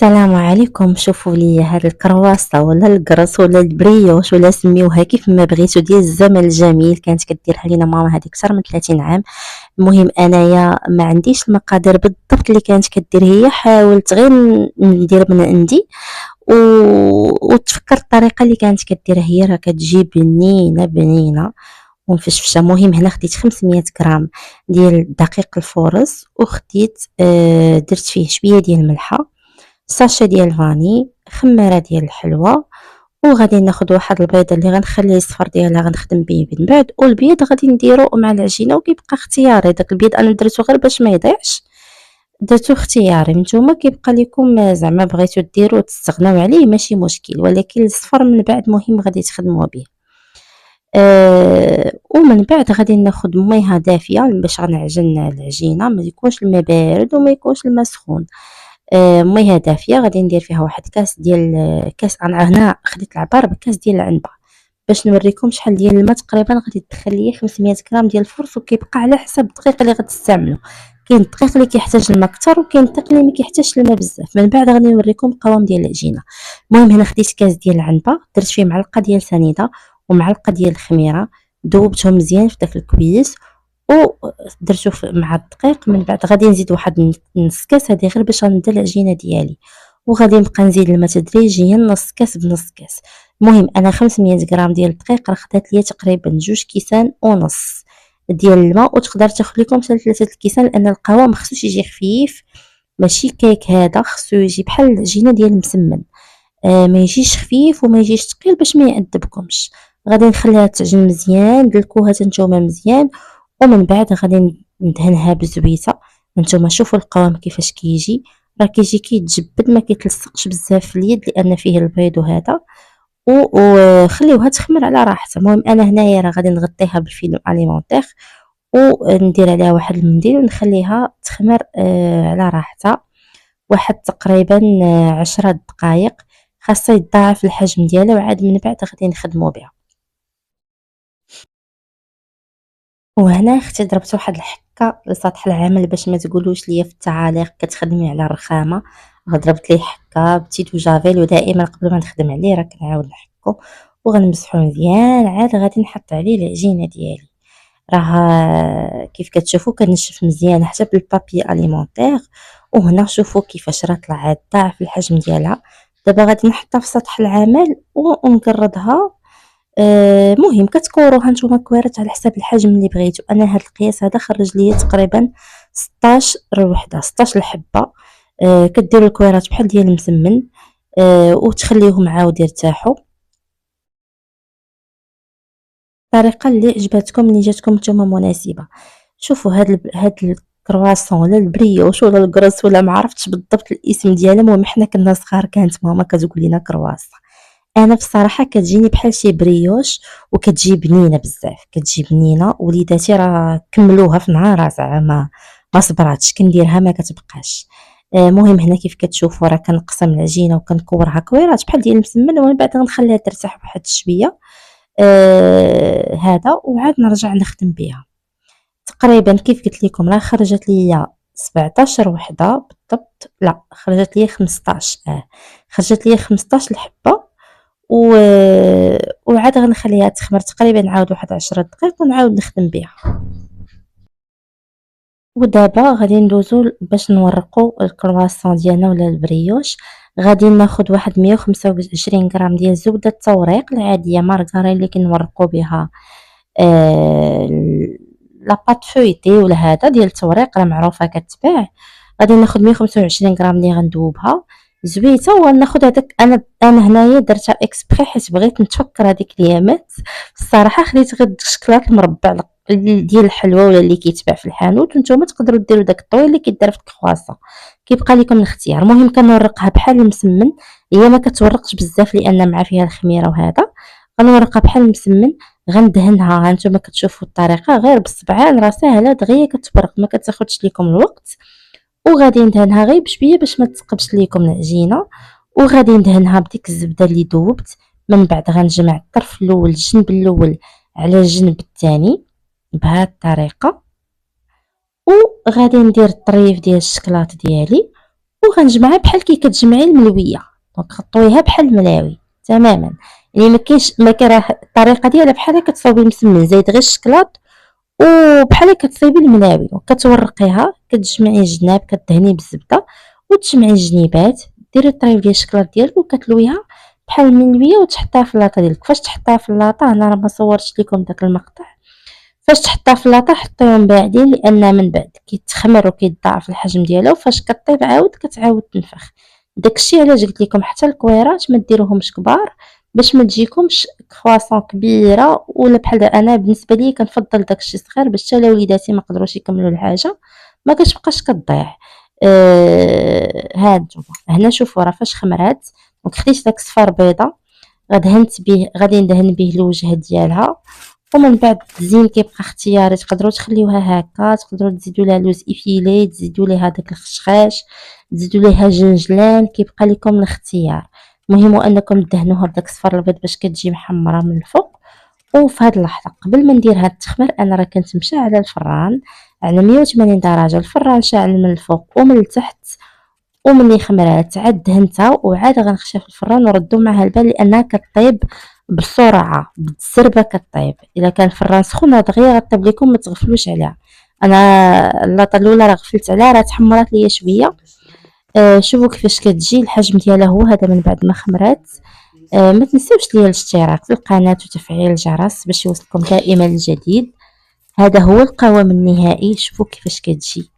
السلام عليكم. شوفوا لي هاد الكرواسة ولا القرص ولا البريوش ولا سميوها كيف ما بغيتو ديال الزمن الجميل، كانت كديرها لينا ماما هذيك اكثر من 30 عام. المهم انايا ما عنديش المقادير بالضبط اللي كانت كدير هي، حاولت غير ندير من عندي و... وتفكرت الطريقه اللي كانت كديرها هي، راه كتجي بنينه بنينه ومفشفشه. المهم هنا خديت 500 غرام ديال دقيق الفورز، وخديت درت فيه شويه ديال الملحه، ساشا ديال فاني، خماره ديال الحلوى، وغادي ناخد واحد البيضه اللي غنخلي الصفر ديالها غنخدم به من بعد، والبيض غادي نديرو مع العجينه وكيبقى اختياري. داك البيض انا درتو غير باش ما يضيعش، درتو اختياري. نتوما كيبقى لكم زعما بغيتو ديرو تستغناو عليه ماشي مشكل، ولكن الصفر من بعد مهم غادي تخدموا به. ومن بعد غادي ناخد ميها دافيه باش غنعجن العجينه، ما يكونش الماء بارد وما يكونش الماء سخون. ميها دافيه غادي ندير فيها واحد كاس ديال كاس. انا هنا خديت العبار بكاس ديال العنبه باش نوريكم شحال ديال الماء تقريبا غادي تدخل ليا 500 غرام ديال الفرص، وكيبقى على حسب الدقيق اللي غتستعملوا. كاين الدقيق اللي كيحتاج الماء اكثر، وكاين الدقيق اللي ما كيحتاجش الماء بزاف. من بعد غادي نوريكم القوام ديال العجينه. المهم هنا خديت كاس ديال العنبه، درت فيه معلقه ديال سنيده ومعلقه ديال الخميره، ذوبتهم مزيان في داك الكويس ودرتو مع الدقيق. من بعد غادي نزيد واحد نص كاس، هذه غير باش غنبدا العجينه ديالي، وغادي نبقى نزيد الماء تدريجيا نص كاس بنص كاس. المهم انا 500 غرام ديال الدقيق راه خدات ليا تقريبا 2.5 كيسان ديال الماء، وتقدر تاخذ لكم حتى 3 الكيسان، لان القوام ما خصوش يجي خفيف، ماشي كيك، هذا خصو يجي بحال العجينه ديال المسمن. ما يجيش خفيف وما يجيش ثقيل باش ما يعذبكمش. غادي نخليها تعجن مزيان، دلكوها نتوما مزيان، ومن بعد غادي ندهنها بزويته. نتوما شوفوا القوام كيفاش كيجي، راه كيجي كيتجبد ما كيتلصقش بزاف في اليد لان فيه البيض وهذا. وخليوها تخمر على راحتها. المهم انا هنايا راه غادي نغطيها بالفيلم اليمونتير وندير عليها واحد المنديل ونخليها تخمر على راحتها واحد تقريبا 10 دقائق. خاصها يتضاعف الحجم ديالها، وعاد من بعد غادي نخدمو بها. وهنا اختي ضربت واحد الحكه لسطح العمل باش ما تقولوش ليا في التعاليق كتخدمي على الرخامه. ضربت ليه حكه بتيت وجافيل، ودائما قبل ما نخدم عليه راه كنعاود نحكو وغنمسحو مزيان. عاد غادي نحط عليه العجينه ديالي، راه كيف كتشوفوا كنشف مزيان حتى بالبابي اليمونتير. وهنا شوفوا كيفاش راه طلعت ضاعف الحجم ديالها. دابا غادي نحطها في سطح العمل ونقردها. مهم كتكوروها نتوما كوارات على حساب الحجم اللي بغيتو. انا هاد القياس هذا خرج ليا تقريبا 16 وحده، 16 الحبه. كديروا الكويرات بحال ديال المسمن وتخليوهم عاود يرتاحوا. الطريقه اللي عجبتكم اللي جاتكم نتوما مناسبه. شوفوا هاد الكرواسون ولا البريوش ولا الكروس ولا ما عرفتش بالضبط الاسم ديالها. المهم حنا كنا صغار كانت ماما كتقول لنا كرواسون. انا بصراحه كتجيني بحال شي بريوش وكتجي بنينه بزاف، كتجي بنينه. وليداتي راه كملوها في نهار زعما ما صبراتش كنديرها ما كتبقاش. مهم هنا كيف كتشوفوا راه كنقسم العجينه وكنكورها كويرات بحال ديال المسمن، ومن بعد غنخليها ترتاح واحد شويه هذا، وعاد نرجع نخدم بها. تقريبا كيف قلت لكم راه خرجت ليا 17 وحده بالضبط، لا خرجت ليا 15. خرجت ليا 15 الحبه وعاد غنخليها تخمر تقريبا نعاود واحد 10 دقائق ونعاود نخدم بها. ودابا غادي ندوزو باش نورقو الكرواسون ديالنا ولا البريوش. غادي ناخد واحد 125 غرام ديال زبده التوريق العاديه مارغرين اللي كنورقو بها آه لاباط فويتي ولا هذا ديال التوريق راه معروفه كتباع. غادي ناخد 125 غرام اللي غندوبها زويته. وناخد هذاك انا هنايا درتها اكسبري حيت بغيت نتفكر هذيك الايامات. الصراحه خديت غير الشكلاط المربع ديال الحلوى ولا اللي كيتباع في الحانوت، وانتم تقدروا ديروا داك الطويل اللي كيدار في الكرواسون، كيبقى لكم الاختيار. المهم كنورقها بحال المسمن، هي ما كتورقش بزاف لان مع فيها الخميره وهذا. غنورقها بحال المسمن، غندهنها. هانتوما كتشوفوا الطريقه غير بالصبعان، راه ساهله دغيا كتبرق ما كتاخذش لكم الوقت. وغادي ندهنها غير بشويه باش ما تثقبش ليكم العجينه. وغادي ندهنها بديك الزبده اللي ذوبت. من بعد غنجمع الطرف الاول الجنب الاول على الجنب الثاني بهذه الطريقه، وغادي ندير الطريف ديال الشكلاط ديالي وغنجمعها بحال كي كتجمعي الملويه. دونك غطويها بحال الملاوي تماما، يعني ما كاينش ما كراه الطريقه ديالها بحال كتصاوبي المسمن زايد غير الشكلاط وبحال كتصايبي الملاوي وكتورقيها، كتجمعي الجناب كدهني بالزبده وتجمعي الجنيبات، ديري الطريف ديال الشكلاط ديالك وكتلويها بحال الملويه وتحطيها في اللاطه ديالك. فاش تحطيها في اللاطه، هنا راه ما صورتش لكم داك المقطع، فاش تحطها في اللاطه حطيهم باعدين لان من بعد كيتخمر وكيتضاعف الحجم ديالها، وفاش كطيب عاود كتعاود تنفخ. داكشي علاش قلت لكم حتى الكويرات ما ديروهمش كبار باش ما تجيكمش كرواسون كبيره، ولا بحال انا بالنسبه لي كنفضل داكشي صغير باش حتى وليداتي ما قدروش يكملوا الحاجه ما كتبقاش كتضيع. ها نتوما هنا شوفوا راه فاش خمرات، دونك خديت داك صفار بيضه غدهنت به، غادي ندهن به الوجه ديالها، ومن بعد التزيين كيبقى اختياري، تقدروا تخليوها هكا، تقدروا تزيدوا لها لوز افيلي، تزيدوا ليها داك الخشخاش، تزيدوا ليها جنجلان، كيبقى لكم الاختيار. المهم هو انكم تدهنوها بداك الصفر البيض باش كتجي محمره من الفوق. وفي هاد اللحظه قبل ما ندير هاد التخمير انا راه كنت مشعله الفران على 180 درجه، الفران شاعل من الفوق ومن التحت، وملي خمرات عاد دهنتها وعاد غنخشيها في الفران ونردو معها البال لانها كطيب بسرعه بالزربه كطيب. الا كان الفران سخون دغيا غطيب لكم ما تغفلوش عليها. انا اللاطه الاولى راه غفلت عليها راه تحمرات ليا شويه. شوفوا كيفاش كتجي الحجم ديالها هو هذا من بعد ما خمرات. ما تنسوش ديال الاشتراك في القناه وتفعيل الجرس باش يوصلكم دائما الجديد. هذا هو القوام النهائي، شوفوا كيفاش كتجي.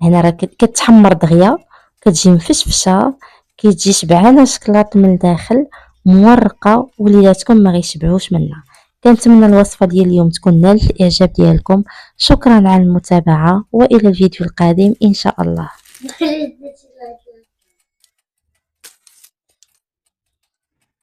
هنا راه كتحمر دغيا، كتجي مفشفشه، كتجي شبعانه شكلاط من الداخل، مورقه، وليداتكم ما غيشبعوش منها. كنتمنى الوصفه ديال اليوم تكون نالت الاعجاب ديالكم. شكرا على المتابعه والى الفيديو القادم ان شاء الله.